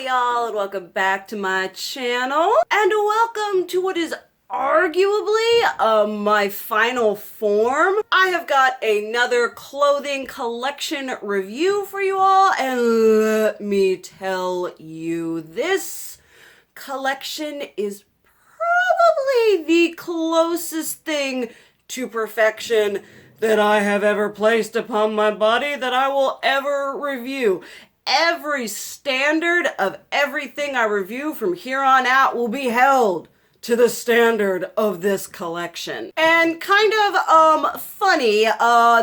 y'all, and welcome back to my channel, and welcome to what is arguably my final form. I have got another clothing collection review for you all, and let me tell you, this collection is probably the closest thing to perfection that I have ever placed upon my body that I will ever review. Every standard of everything I review from here on out will be held to the standard of this collection. And kind of funny,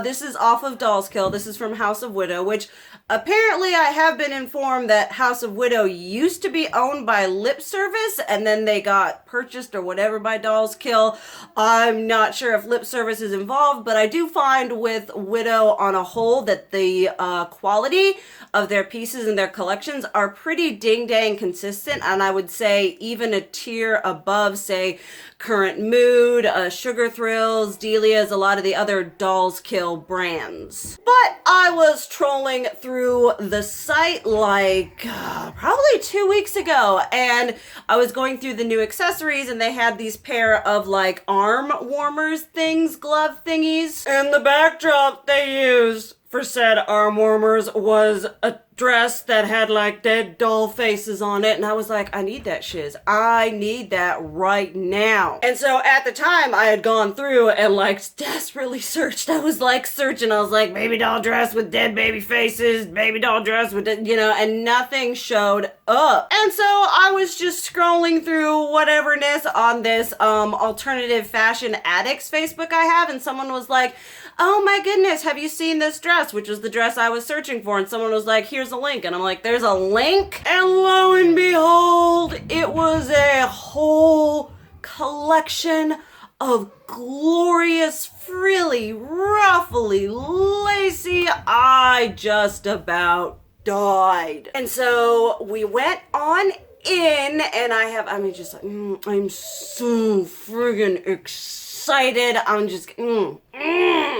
this is off of Dollskill. This is from House of Widow, which apparently I have been informed that House of Widow used to be owned by Lip Service and then they got purchased or whatever by Dollskill. I'm not sure if Lip Service is involved, but I do find with Widow on a whole that the quality of their pieces and their collections are pretty ding-dang consistent, and I would say even a tier above, say, Current Mood, Sugar Thrills, Delia's, a lot of the other Dollskill brands. But I was trolling through the site like probably 2 weeks ago, and I was going through the new accessories, and they had these pair of like arm warmers things, glove thingies, and the backdrop they used for said arm warmers was a dress that had like dead doll faces on it, and I was like, I need that shiz. I need that right now. And so at the time I had gone through and like desperately searched. I was like searching. I was like, baby doll dress with dead baby faces, baby doll dress with, and nothing showed up. And so I was just scrolling through whateverness on this alternative fashion addicts Facebook I have, and someone was like, oh my goodness, have you seen this dress? Which was the dress I was searching for. And someone was like, here's a link. And I'm like, there's a link? And lo and behold, it was a whole collection of glorious, frilly, ruffly, lacy. I just about died. And so we went on in, and I'm so friggin' excited. I'm just,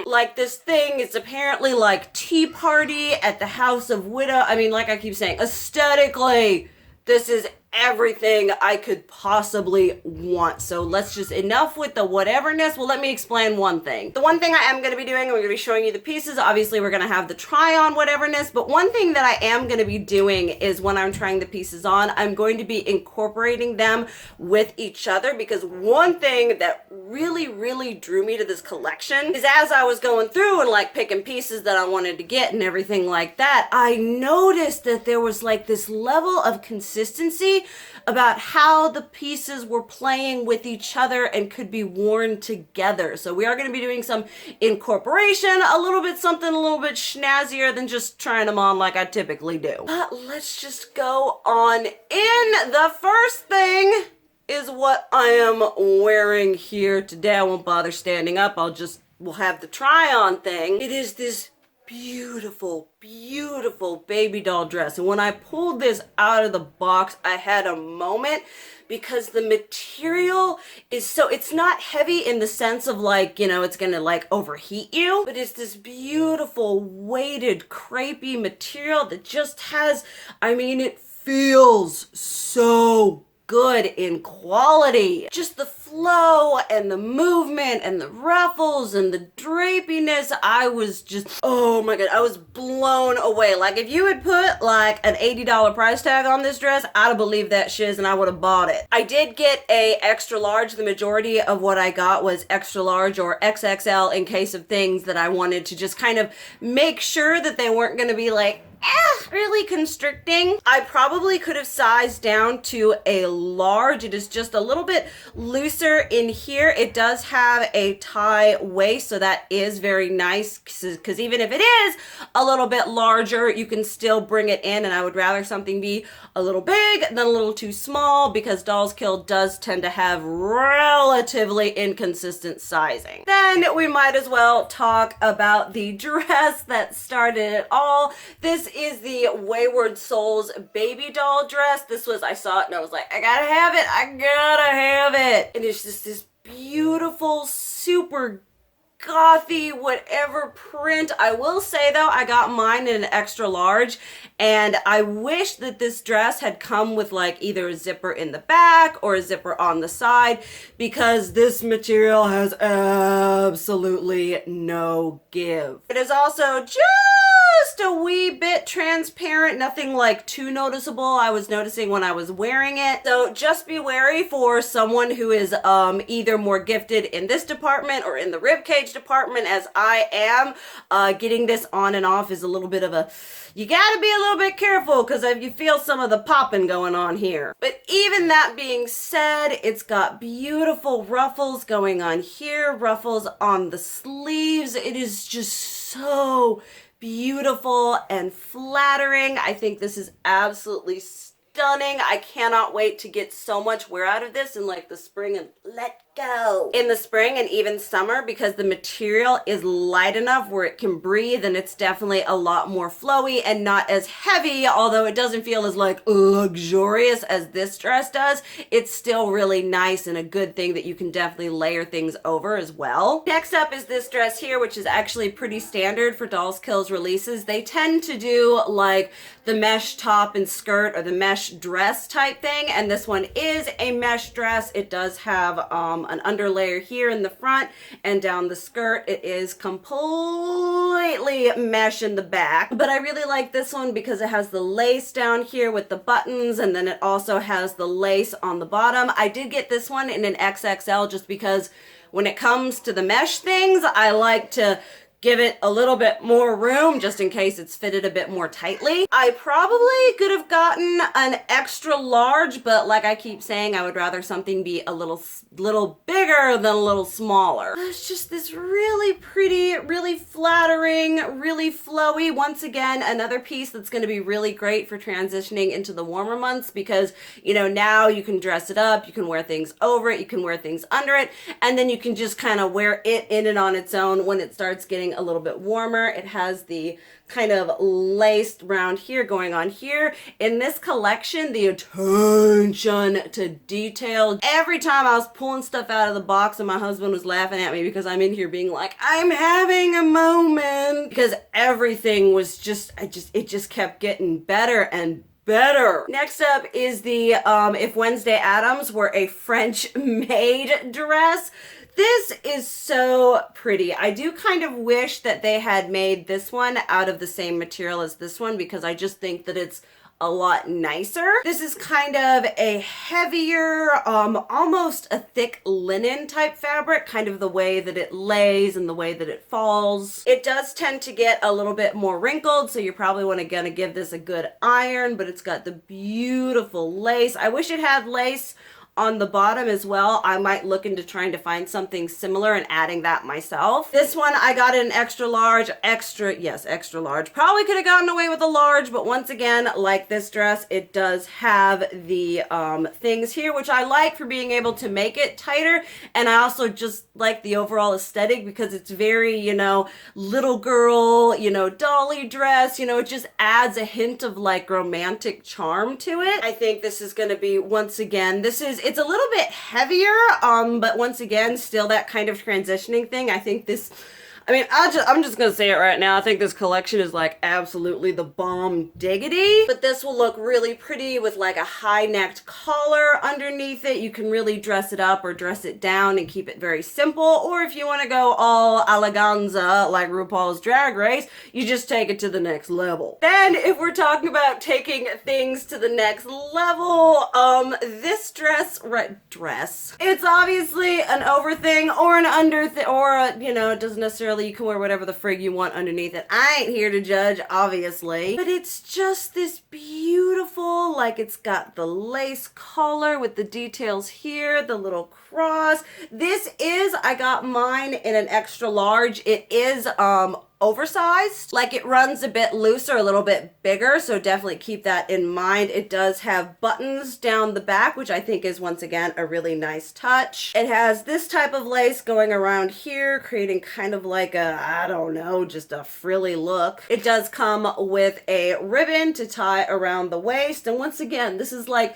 like, this thing is apparently like Tea Party at the House of Widow. I mean, like I keep saying, aesthetically, this is everything I could possibly want. So let's just, enough with the whateverness. Well, let me explain one thing. The one thing I am going to be doing, we're going to be showing you the pieces. Obviously, we're going to have the try on whateverness, but one thing that I am going to be doing is when I'm trying the pieces on, I'm going to be incorporating them with each other, because one thing that really drew me to this collection is as I was going through and like picking pieces that I wanted to get and everything like that, I noticed that there was like this level of consistency about how the pieces were playing with each other and could be worn together. So we are going to be doing some incorporation, a little bit something a little bit snazzier than just trying them on like I typically do. But let's just go on in. The first thing is what I am wearing here today. I won't bother standing up. We'll have the try on thing. It is this beautiful baby doll dress. And when I pulled this out of the box, I had a moment, because the material is it's not heavy in the sense of like, it's gonna like overheat you, but it's this beautiful weighted crepey material that just has, it feels so good in quality. Just the flow and the movement and the ruffles and the drapiness, I was just, oh my god, I was blown away. Like, if you had put like an $80 price tag on this dress, I'd have believed that shiz and I would have bought it. I did get a extra large. The majority of what I got was extra large or XXL in case of things that I wanted to just kind of make sure that they weren't going to be like, really constricting. I probably could have sized down to a large. It is just a little bit looser in here. It does have a tie waist, so that is very nice, because even if it is a little bit larger, you can still bring it in, and I would rather something be a little big than a little too small, because Dollskill does tend to have relatively inconsistent sizing. Then we might as well talk about the dress that started it all. This is the Wayward Souls baby doll dress. I saw it and I was like, I gotta have it. And it's just this beautiful, super gothy, whatever print. I will say though, I got mine in an extra large, and I wish that this dress had come with like either a zipper in the back or a zipper on the side, because this material has absolutely no give. It is also just a wee bit transparent, nothing like too noticeable. I was noticing when I was wearing it. So just be wary for someone who is either more gifted in this department or in the ribcage department, as I am. Getting this on and off is a little bit of a, you gotta be a little bit careful, because if you feel some of the popping going on here. But even that being said, it's got beautiful ruffles going on here, ruffles on the sleeves. It is just so beautiful and flattering. I think this is absolutely stunning. I cannot wait to get so much wear out of this in like the spring and let go. In the spring and even summer, because the material is light enough where it can breathe, and it's definitely a lot more flowy and not as heavy, although it doesn't feel as like luxurious as this dress does. It's still really nice and a good thing that you can definitely layer things over as well. Next up is this dress here, which is actually pretty standard for Dollskill's releases. They tend to do like the mesh top and skirt or the mesh dress type thing, and this one is a mesh dress. It does have an underlayer here in the front, and down the skirt it is completely mesh in the back. But I really like this one because it has the lace down here with the buttons, and then it also has the lace on the bottom. I did get this one in an XXL just because when it comes to the mesh things, I like to give it a little bit more room just in case it's fitted a bit more tightly. I probably could have gotten an extra large, but like I keep saying, I would rather something be a little bigger than a little smaller. It's just this really pretty, really flattering, really flowy. Once again, another piece that's going to be really great for transitioning into the warmer months, because, you know, now you can dress it up, you can wear things over it, you can wear things under it, and then you can just kind of wear it in and on its own when it starts getting a little bit warmer. It has the kind of laced round here going on here. In this collection, the attention to detail. Every time I was pulling stuff out of the box and my husband was laughing at me because I'm in here being like, I'm having a moment, because everything was just, it just kept getting better and better. Next up is the If Wednesday Addams Were a French Maid dress. This is so pretty. I do kind of wish that they had made this one out of the same material as this one, because I just think that it's a lot nicer. This is kind of a heavier, almost a thick linen type fabric, kind of the way that it lays and the way that it falls. It does tend to get a little bit more wrinkled, so you're probably gonna give this a good iron, but it's got the beautiful lace. I wish it had lace on the bottom as well. I might look into trying to find something similar and adding that myself. This one I got in extra large, extra large. Probably could have gotten away with a large, but once again, like this dress, it does have the things here, which I like for being able to make it tighter. And I also just like the overall aesthetic because it's very, you know, little girl, you know, dolly dress, you know, it just adds a hint of like romantic charm to it. I think this is going to be, once again, it's a little bit heavier, but once again, still that kind of transitioning thing. I think this, I mean, I'm just gonna say it right now. I think this collection is like absolutely the bomb diggity. But this will look really pretty with like a high-necked collar underneath it. You can really dress it up or dress it down and keep it very simple. Or if you want to go all eleganza like RuPaul's Drag Race, you just take it to the next level. Then if we're talking about taking things to the next level, this dress, it's obviously an over thing or an under thing, or a, you know, it doesn't necessarily, you can wear whatever the frig you want underneath it. I ain't here to judge, obviously. But it's just this beautiful, like it's got the lace collar with the details here, the little cross. This is, I got mine in an extra large. It is oversized, like it runs a bit looser, a little bit bigger, so definitely keep that in mind. It does have buttons down the back, which I think is once again a really nice touch. It has this type of lace going around here, creating kind of like a, I don't know, just a frilly look. It does come with a ribbon to tie around the waist, and once again, this is like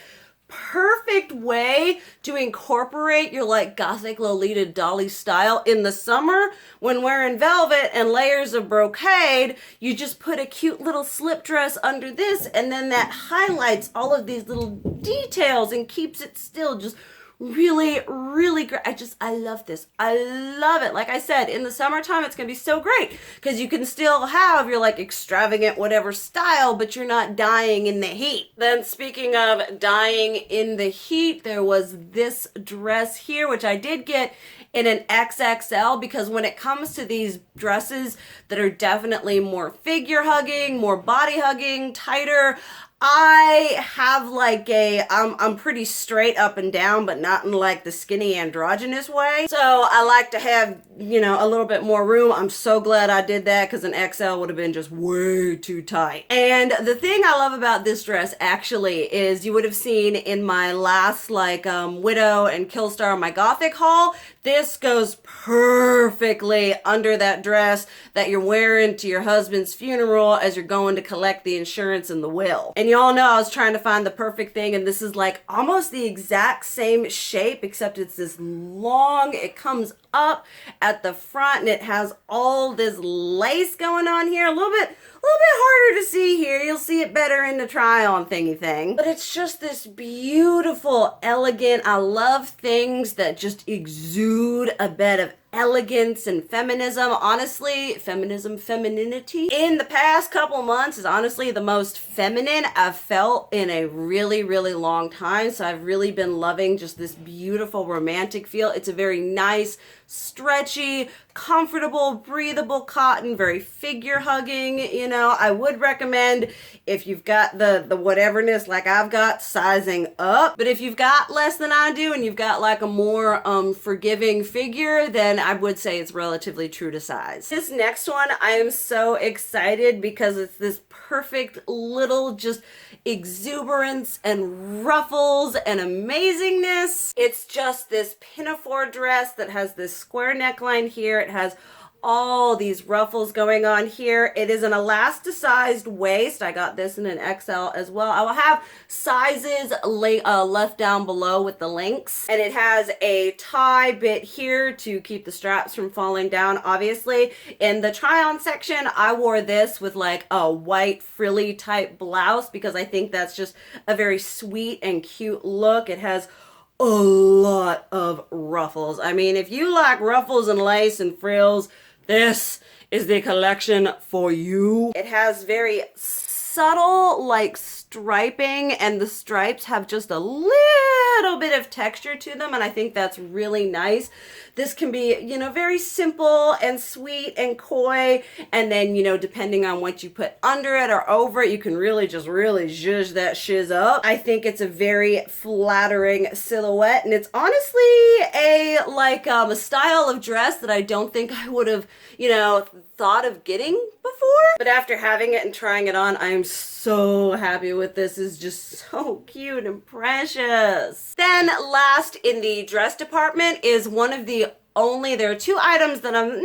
perfect way to incorporate your like gothic Lolita Dolly style in the summer when wearing velvet and layers of brocade. You just put a cute little slip dress under this, and then that highlights all of these little details and keeps it still just really, really great. I love this. I love it. Like I said, in the summertime, it's going to be so great because you can still have your like extravagant whatever style, but you're not dying in the heat. Then speaking of dying in the heat, there was this dress here, which I did get in an XXL because when it comes to these dresses that are definitely more figure hugging, more body hugging, tighter, I have like I'm pretty straight up and down, but not in like the skinny androgynous way. So I like to have, you know, a little bit more room. I'm so glad I did that because an XL would have been just way too tight. And the thing I love about this dress actually is you would have seen in my last like Widow and Killstar, my Gothic haul, this goes perfectly under that dress that you're wearing to your husband's funeral as you're going to collect the insurance and the will. And you all know I was trying to find the perfect thing, and this is like almost the exact same shape, except it's this long, it comes up at the front and it has all this lace going on here. A little bit harder to see here. You'll see it better in the try on thingy thing. But it's just this beautiful, elegant, I love things that just exude a bit of elegance and feminism. Honestly, femininity in the past couple months is honestly the most feminine I've felt in a really, really long time. So I've really been loving just this beautiful romantic feel. It's a very nice, stretchy, comfortable, breathable cotton, very figure hugging. You know, I would recommend if you've got the whateverness like I've got, sizing up. But if you've got less than I do and you've got like a more forgiving figure, then I would say it's relatively true to size. This next one, I am so excited because it's this perfect little just exuberance and ruffles and amazingness. It's just this pinafore dress that has this square neckline here. It has all these ruffles going on here. It is an elasticized waist. I got this in an XL as well. I will have sizes left down below with the links. And it has a tie bit here to keep the straps from falling down, obviously. In the try-on section, I wore this with like a white frilly type blouse because I think that's just a very sweet and cute look. It has a lot of ruffles. I mean, if you like ruffles and lace and frills, this is the collection for you. It has very subtle like striping, and the stripes have just a little bit of texture to them, and I think that's really nice. This can be, you know, very simple and sweet and coy, and then, you know, depending on what you put under it or over it, you can really zhuzh that shiz up. I think it's a very flattering silhouette, and it's honestly a style of dress that I don't think I would have, you know, thought of getting before. But after having it and trying it on, I'm so happy with this. It's just so cute and precious. Then last in the dress department is one of the there are two items that I'm not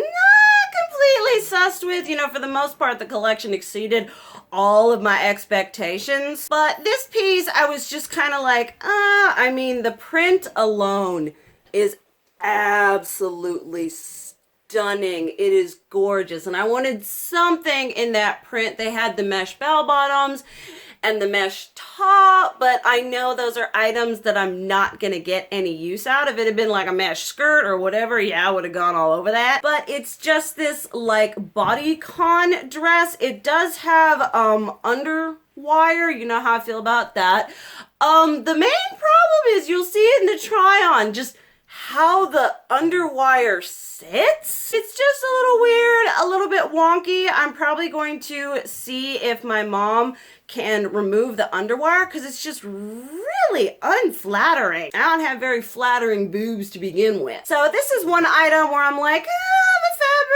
completely sussed with. You know, for the most part, the collection exceeded all of my expectations. But this piece, I was just kind of like, I mean, the print alone is absolutely stunning. It is gorgeous, and I wanted something in that print. They had the mesh bell bottoms and the mesh top, but I know those are items that I'm not gonna get any use out. If it had been like a mesh skirt or whatever, yeah, I would have gone all over that. But it's just this like bodycon dress. It does have underwire. You know how I feel about that. The main problem is you'll see it in the try on, just how the underwire sits. It's just a little weird, a little bit wonky. I'm probably going to see if my mom can remove the underwire because it's just really unflattering. I don't have very flattering boobs to begin with. So this is one item where I'm like, the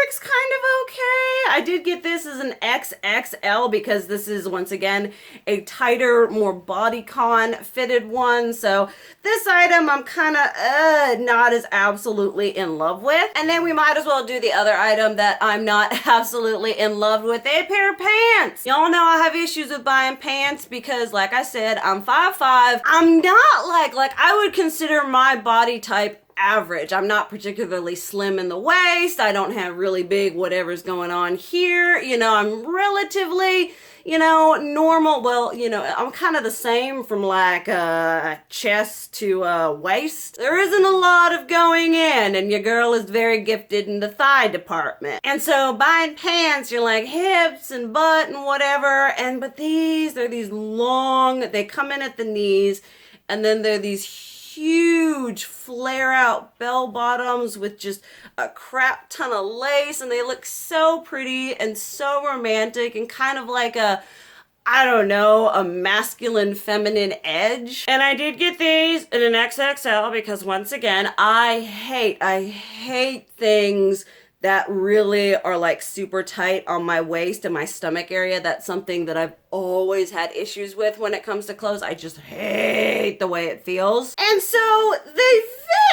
fabric's kind of okay. I did get this as an XXL because this is, once again, a tighter, more bodycon fitted one. So this item I'm kind of not as absolutely in love with. And then we might as well do the other item that I'm not absolutely in love with, a pair of pants. Y'all know I have issues with buying pants because, like I said, I'm 5'5". I'm not like I would consider my body type average. I'm not particularly slim in the waist. I don't have really big whatever's going on here. You know, I'm relatively, you know, normal. Well, you know, I'm kind of the same from like chest to waist. There isn't a lot of going in, and your girl is very gifted in the thigh department. And so buying pants, you're like hips and butt and whatever. But they're these long, they come in at the knees, and then they're these huge flare out bell bottoms with just a crap ton of lace, and they look so pretty and so romantic and kind of like a, I don't know, a masculine feminine edge. And I did get these in an XXL because, once again, I hate things that really are like super tight on my waist and my stomach area. That's something that I've always had issues with when it comes to clothes. I just hate the way it feels. And so they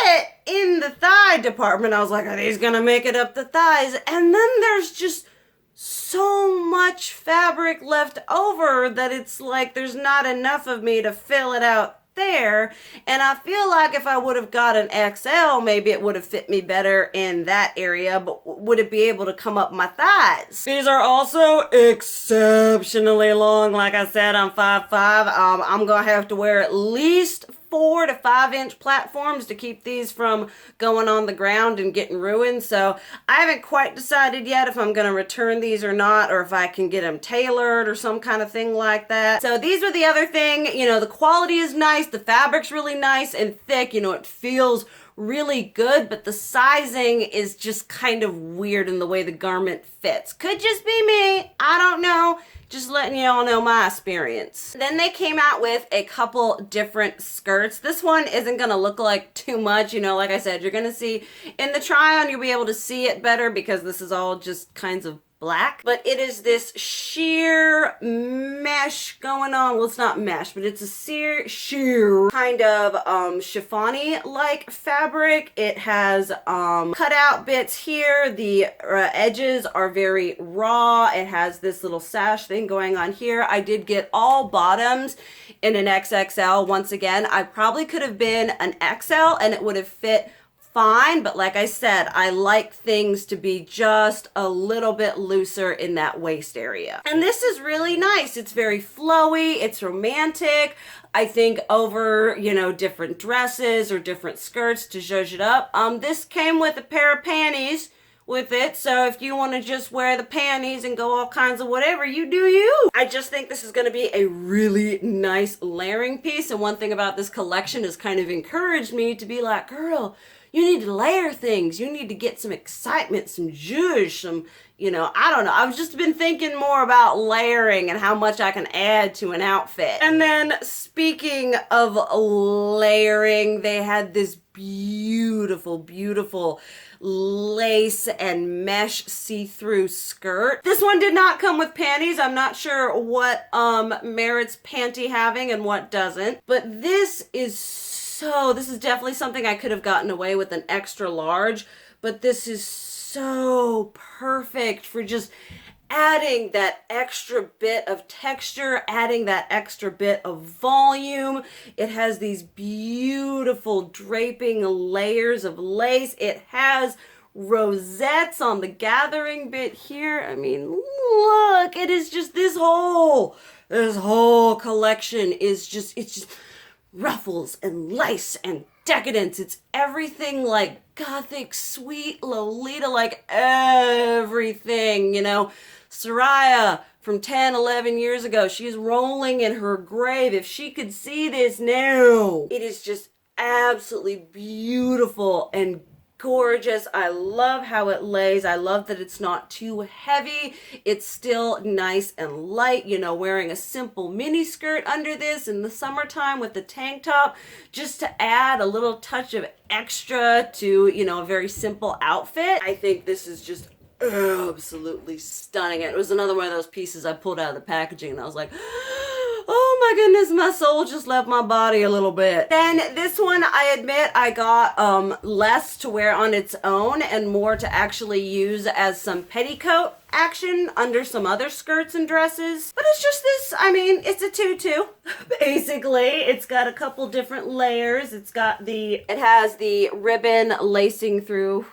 fit in the thigh department. I was like, are these gonna make it up the thighs? And then there's just so much fabric left over that it's like there's not enough of me to fill it out there. And I feel like if I would have got an XL, maybe it would have fit me better in that area, but would it be able to come up my thighs? These are also exceptionally long. Like I said, I'm 5'5". I'm gonna have to wear at least 4 to 5 inch platforms to keep these from going on the ground and getting ruined. So I haven't quite decided yet if I'm going to return these or not, or if I can get them tailored or some kind of thing like that. So these were the other thing. You know, the quality is nice. The fabric's really nice and thick. You know, it feels really good, but the sizing is just kind of weird in the way the garment fits. Could just be me. I don't know. Just letting y'all know my experience. Then they came out with a couple different skirts. This one isn't gonna look like too much, you know, like I said, you're gonna see in the try on, you'll be able to see it better because this is all just kinds of black, but it is this sheer mesh going on. Well, it's not mesh, but it's a sheer kind of chiffon-y like fabric. It has cut out bits here. The edges are very raw. It has this little sash thing going on here. I did get all bottoms in an XXL. Once again, I probably could have been an XL and it would have fit fine, but like I said, I like things to be just a little bit looser in that waist area. And this is really nice. It's very flowy, it's romantic. I think over, you know, different dresses or different skirts to zhuzh it up. This came with a pair of panties with it, so if you want to just wear the panties and go all kinds of whatever, you do you. I just think this is going to be a really nice layering piece, and one thing about this collection has kind of encouraged me to be like, girl, you need to layer things. You need to get some excitement, some zhuzh, some, you know, I don't know. I've just been thinking more about layering and how much I can add to an outfit. And then speaking of layering, they had this beautiful, beautiful lace and mesh see-through skirt. This one did not come with panties. I'm not sure what merits panty having and what doesn't, but this is definitely something I could have gotten away with an extra large, but this is so perfect for just adding that extra bit of texture, adding that extra bit of volume. It has these beautiful draping layers of lace. It has rosettes on the gathering bit here. I mean, look, it is just this whole collection is just, it's just ruffles and lace and decadence. It's everything like gothic, sweet Lolita, like everything, you know. Soraya from 10, 11 years ago, she's rolling in her grave. If she could see this now, it is just absolutely beautiful and gorgeous. I love how it lays. I love that it's not too heavy. It's still nice and light, you know, wearing a simple mini skirt under this in the summertime with the tank top, just to add a little touch of extra to, you know, a very simple outfit. I think this is just absolutely stunning. It was another one of those pieces I pulled out of the packaging and I was like, oh my goodness, my soul just left my body a little bit. Then this one, I admit, I got less to wear on its own and more to actually use as some petticoat action under some other skirts and dresses. But it's just this, I mean, it's a tutu, basically. It's got a couple different layers. It has the ribbon lacing through,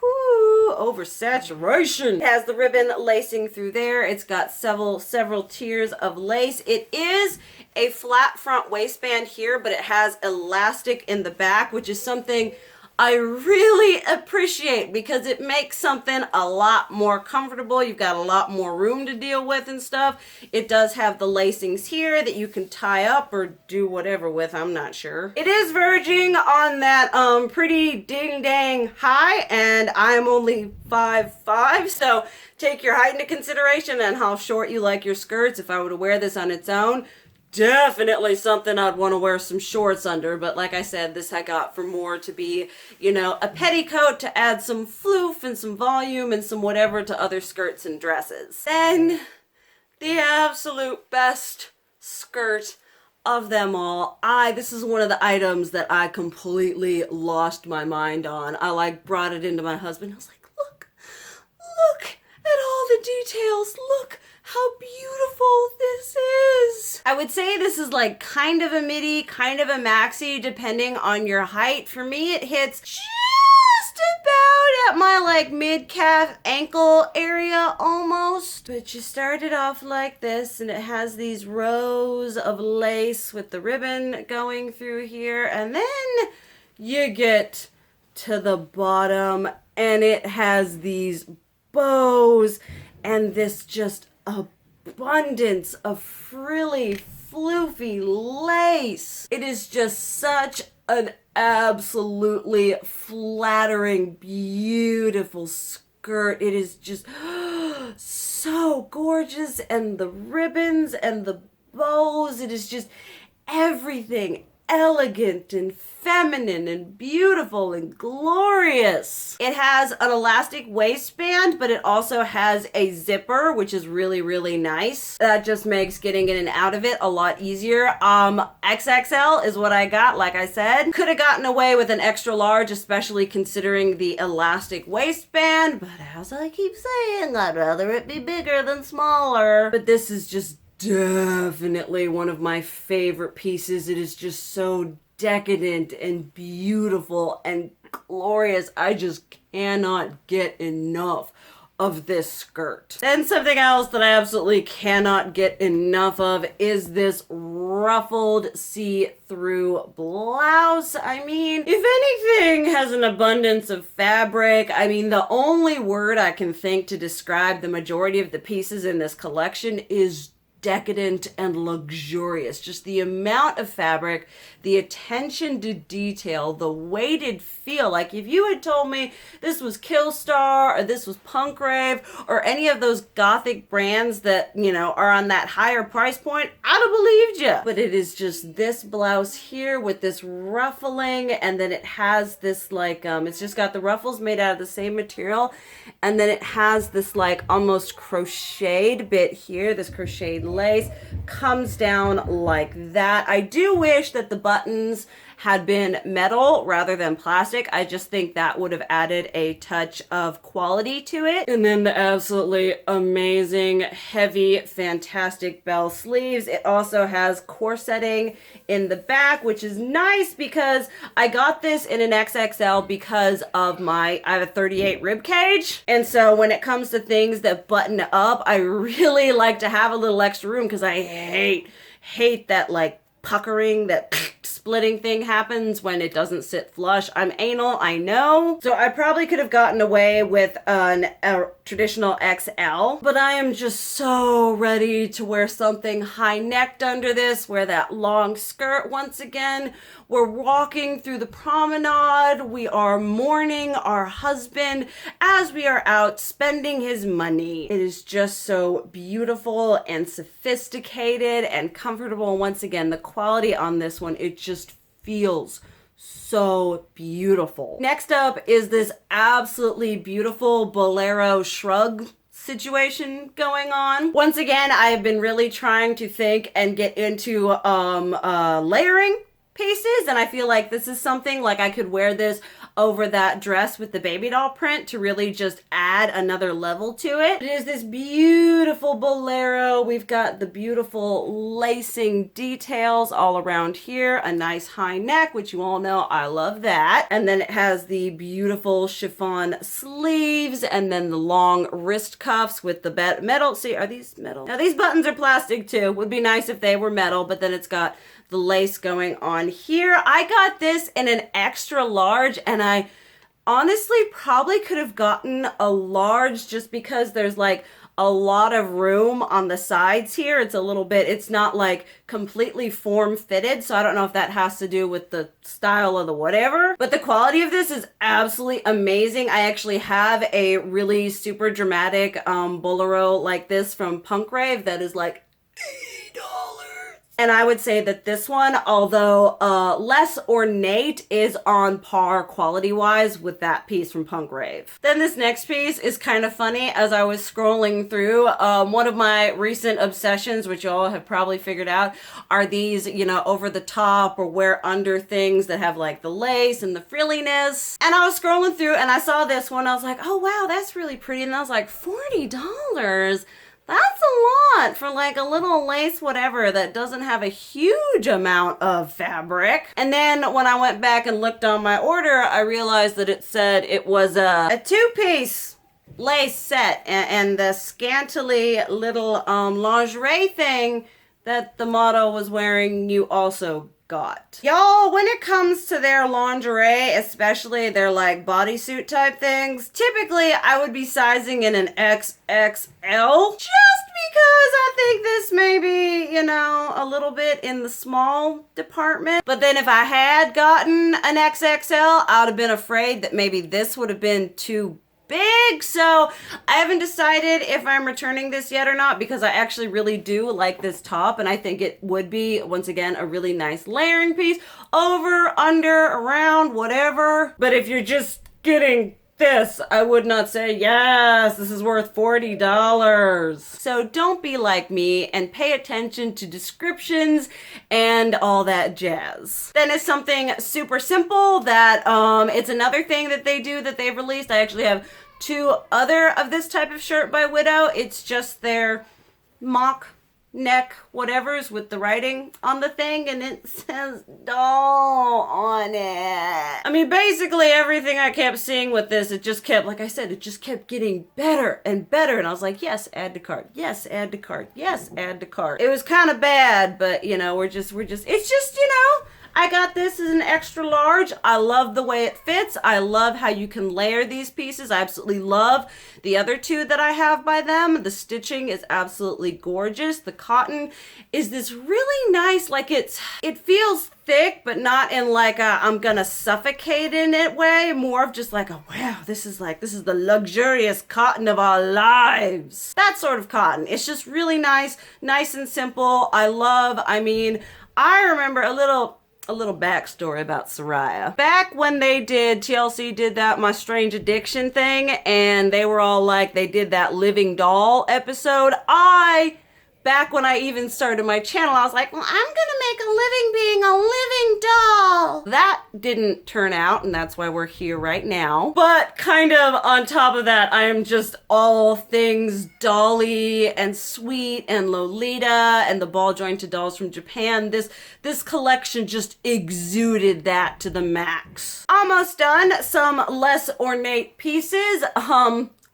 oversaturation. It has the ribbon lacing through there. It's got several tiers of lace. It is a flat front waistband here, but it has elastic in the back, which is something I really appreciate because it makes something a lot more comfortable. You've got a lot more room to deal with and stuff. It does have the lacings here that you can tie up or do whatever with, I'm not sure. It is verging on that pretty ding-dang high, and I'm only 5'5", so take your height into consideration and how short you like your skirts. If I were to wear this on its own, definitely something I'd want to wear some shorts under, but like I said, this I got for more to be, you know, a petticoat to add some floof and some volume and some whatever to other skirts and dresses. Then, the absolute best skirt of them all. This is one of the items that I completely lost my mind on. I like brought it into my husband. I was like, look at all the details. Look how beautiful this is. I would say this is like kind of a midi, kind of a maxi, depending on your height. For me, it hits just about at my like mid-calf ankle area almost. But you start it off like this, and it has these rows of lace with the ribbon going through here, and then you get to the bottom and it has these bows and this just abundance of frilly, floofy lace. It is just such an absolutely flattering, beautiful skirt. It is just so gorgeous, and the ribbons and the bows, it is just everything elegant and feminine and beautiful and glorious. It has an elastic waistband, but it also has a zipper, which is really, really nice. That just makes getting in and out of it a lot easier. XXL is what I got, like I said. Could have gotten away with an extra large, especially considering the elastic waistband, but as I keep saying, I'd rather it be bigger than smaller. But this is just definitely one of my favorite pieces. It is just so decadent and beautiful and glorious. I just cannot get enough of this skirt. Then something else that I absolutely cannot get enough of is this ruffled see-through blouse. I mean, if anything has an abundance of fabric, I mean, the only word I can think to describe the majority of the pieces in this collection is decadent and luxurious. Just the amount of fabric, the attention to detail, the weighted feel. Like if you had told me this was Killstar or this was Punk Rave or any of those gothic brands that, you know, are on that higher price point, I'd have believed you. But it is just this blouse here with this ruffling, and then it has this like, it's just got the ruffles made out of the same material, and then it has this like almost crocheted bit here, this crocheted lace comes down like that. I do wish that the buttons had been metal rather than plastic. I just think that would have added a touch of quality to it. And then the absolutely amazing, heavy, fantastic bell sleeves. It also has corseting in the back, which is nice because I got this in an XXL because of I have a 38 rib cage. And so when it comes to things that button up, I really like to have a little extra room because I hate that like puckering, that splitting thing happens when it doesn't sit flush. I'm anal, I know. So I probably could have gotten away with a traditional XL, but I am just so ready to wear something high necked under this, wear that long skirt once again. We're walking through the promenade. We are mourning our husband as we are out spending his money. It is just so beautiful and sophisticated and comfortable. Once again, the quality on this one, it just feels so beautiful. Next up is this absolutely beautiful Bolero Shrug situation going on. Once again, I've been really trying to think and get into layering pieces, and I feel like this is something like I could wear this over that dress with the baby doll print to really just add another level to it. It is this beautiful bolero. We've got the beautiful lacing details all around here, a nice high neck, which you all know I love that. And then it has the beautiful chiffon sleeves and then the long wrist cuffs with the metal. See, are these metal? Now these buttons are plastic too. Would be nice if they were metal, but then it's got the lace going on here. I got this in an extra large, and I honestly probably could have gotten a large just because there's like a lot of room on the sides here. It's a little bit, it's not like completely form fitted, so I don't know if that has to do with the style of the whatever, but the quality of this is absolutely amazing. I actually have a really super dramatic bolero like this from Punk Rave that is like $80. And I would say that this one, although less ornate, is on par quality-wise with that piece from Punk Rave. Then this next piece is kind of funny. As I was scrolling through, one of my recent obsessions, which y'all have probably figured out, are these, you know, over the top or wear under things that have like the lace and the frilliness. And I was scrolling through and I saw this one. I was like, oh wow, that's really pretty. And I was like, $40? That's a lot for like a little lace whatever that doesn't have a huge amount of fabric. And then when I went back and looked on my order, I realized that it said it was a two-piece lace set, and the scantily little lingerie thing that the model was wearing you also got. Y'all, when it comes to their lingerie, especially their like bodysuit type things, typically I would be sizing in an XXL just because I think this may be, you know, a little bit in the small department. But then if I had gotten an XXL, I would have been afraid that maybe this would have been too big. So I haven't decided if I'm returning this yet or not, because I actually really do like this top, and I think it would be, once again, a really nice layering piece over, under, around, whatever. But if you're just getting this, I would not say, yes, this is worth $40. So don't be like me and pay attention to descriptions and all that jazz. Then it's something super simple that it's another thing that they do that they've released. I actually have two other of this type of shirt by Widow. It's just their mock neck whatevers with the writing on the thing, and it says doll on it. I mean, basically everything I kept seeing with this, it just kept, like I said, it just kept getting better and better, and I was like, yes, add to cart, yes, add to cart, yes, add to cart. It was kind of bad, but you know, it's just, you know, I got this as an extra large. I love the way it fits. I love how you can layer these pieces. I absolutely love the other two that I have by them. The stitching is absolutely gorgeous. The cotton is this really nice, like it feels thick, but not in like a I'm gonna suffocate in it way. More of just like a wow, this is the luxurious cotton of our lives. That sort of cotton. It's just really nice and simple. I remember a little backstory about Soraya. Back when TLC did that My Strange Addiction thing, and they were all like, they did that Living Doll episode. Back when I even started my channel, I was like, well, I'm gonna make a living being a living doll. That didn't turn out, and that's why we're here right now. But kind of on top of that, I am just all things dolly and sweet and Lolita and the ball jointed dolls from Japan. This collection just exuded that to the max. Almost done. Some less ornate pieces.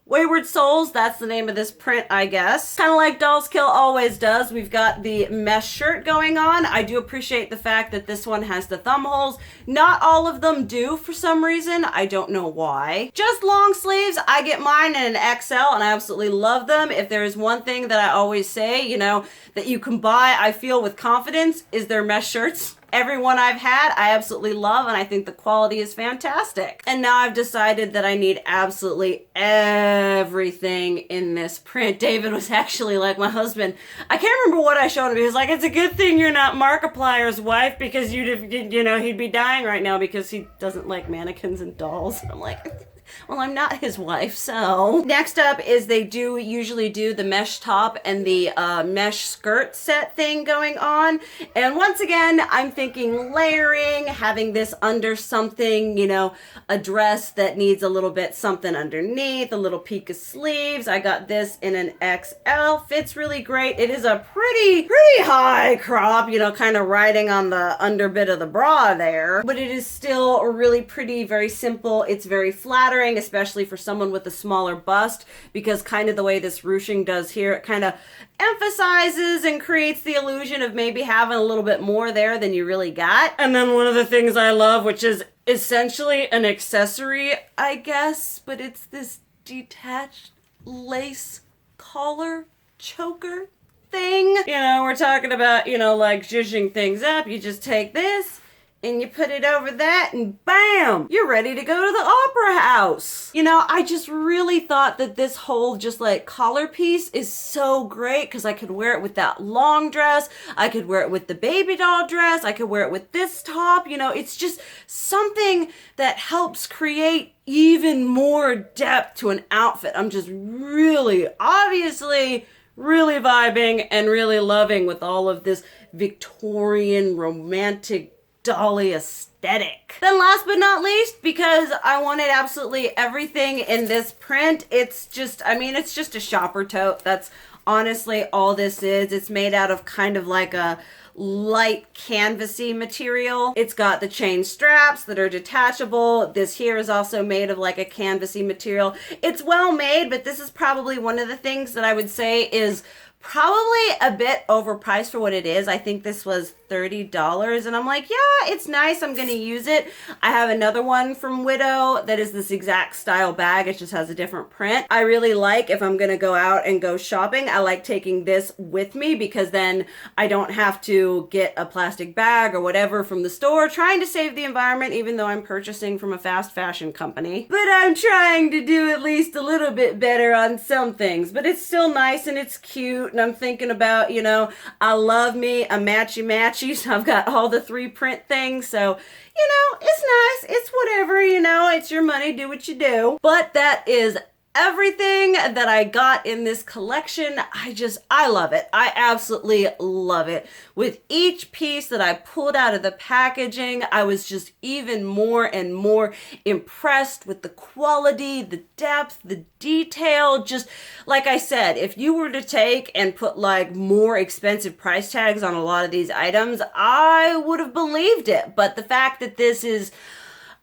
Wayward Souls, that's the name of this print, I guess. Kind of like Dollskill always does, we've got the mesh shirt going on. I do appreciate the fact that this one has the thumb holes. Not all of them do for some reason. I don't know why. Just long sleeves. I get mine in an XL and I absolutely love them. If there is one thing that I always say, you know, that you can buy, I feel with confidence, is their mesh shirts. Every one I've had, I absolutely love, and I think the quality is fantastic. And now I've decided that I need absolutely everything in this print. David was actually like, my husband, I can't remember what I showed him. He was like, it's a good thing you're not Markiplier's wife, because he'd be dying right now because he doesn't like mannequins and dolls. And I'm like, well, I'm not his wife, so. Next up is they do usually do the mesh top and the mesh skirt set thing going on. And once again, I'm thinking layering, having this under something, you know, a dress that needs a little bit something underneath, a little peak of sleeves. I got this in an XL, fits really great. It is a pretty high crop, you know, kind of riding on the under bit of the bra there, but it is still really pretty, very simple. It's very flattering, especially for someone with a smaller bust, because kind of the way this ruching does here, it kind of emphasizes and creates the illusion of maybe having a little bit more there than you really got. And then one of the things I love, which is essentially an accessory, I guess, but it's this detached lace collar choker thing. You know, we're talking about, you know, like zhuzhing things up. You just take this and you put it over that and bam, you're ready to go to the opera house. You know, I just really thought that this whole just like collar piece is so great, because I could wear it with that long dress. I could wear it with the Babydoll dress. I could wear it with this top. You know, it's just something that helps create even more depth to an outfit. I'm just really, obviously, really vibing and really loving with all of this Victorian romantic dolly aesthetic. Then last but not least, because I wanted absolutely everything in this print, it's just, I mean, it's just a shopper tote. That's honestly all this is. It's made out of kind of like a light canvasy material. It's got the chain straps that are detachable. This here is also made of like a canvasy material. It's well made, but this is probably one of the things that I would say is probably a bit overpriced for what it is. I think this was $30, and I'm like, yeah, it's nice. I'm gonna use it. I have another one from Widow that is this exact style bag. It just has a different print. I really like, if I'm gonna go out and go shopping, I like taking this with me, because then I don't have to get a plastic bag or whatever from the store, trying to save the environment, even though I'm purchasing from a fast fashion company. But I'm trying to do at least a little bit better on some things, but it's still nice and it's cute. And I'm thinking about, you know, I love me a matchy-matchy, so I've got all the 3 print things, so, you know, it's nice, it's whatever, you know, it's your money, do what you do. But that is everything that I got in this collection. I love it. I absolutely love it. With each piece that I pulled out of the packaging, I was just even more and more impressed with the quality, the depth, the detail. Just like I said, if you were to take and put like more expensive price tags on a lot of these items, I would have believed it. But the fact that this is,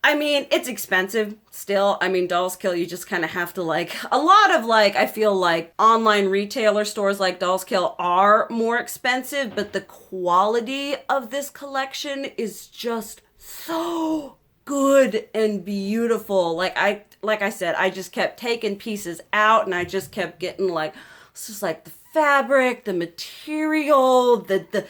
I mean, it's expensive still. I mean, Dollskill, you just kind of have to like, a lot of like, I feel like online retailer stores like Dollskill are more expensive, but the quality of this collection is just so good and beautiful. Like I said, I just kept taking pieces out and I just kept getting like, it's just like the fabric, the material, the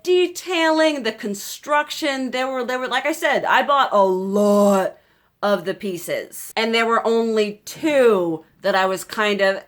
detailing, the construction. There were, like I said, I bought a lot of the pieces, and there were only 2 that I was kind of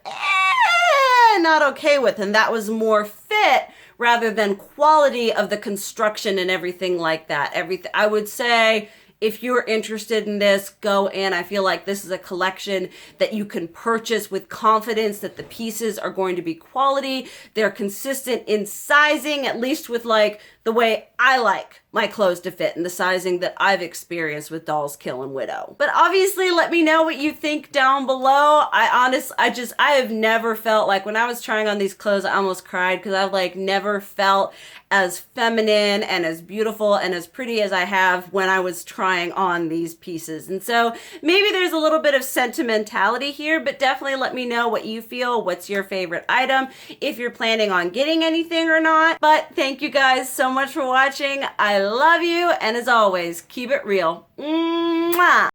not okay with, and that was more fit rather than quality of the construction and everything like that. Everything, I would say, if you're interested in this, go in. I feel like this is a collection that you can purchase with confidence that the pieces are going to be quality. They're consistent in sizing, at least with like the way I like my clothes to fit and the sizing that I've experienced with Dollskill and Widow. But obviously, let me know what you think down below. I have never felt like, when I was trying on these clothes, I almost cried, because I've like never felt as feminine and as beautiful and as pretty as I have when I was trying on these pieces. And so maybe there's a little bit of sentimentality here, but definitely let me know what you feel. What's your favorite item? If you're planning on getting anything or not. But thank you guys so much for watching. I love you. And as always, keep it real. Mwah!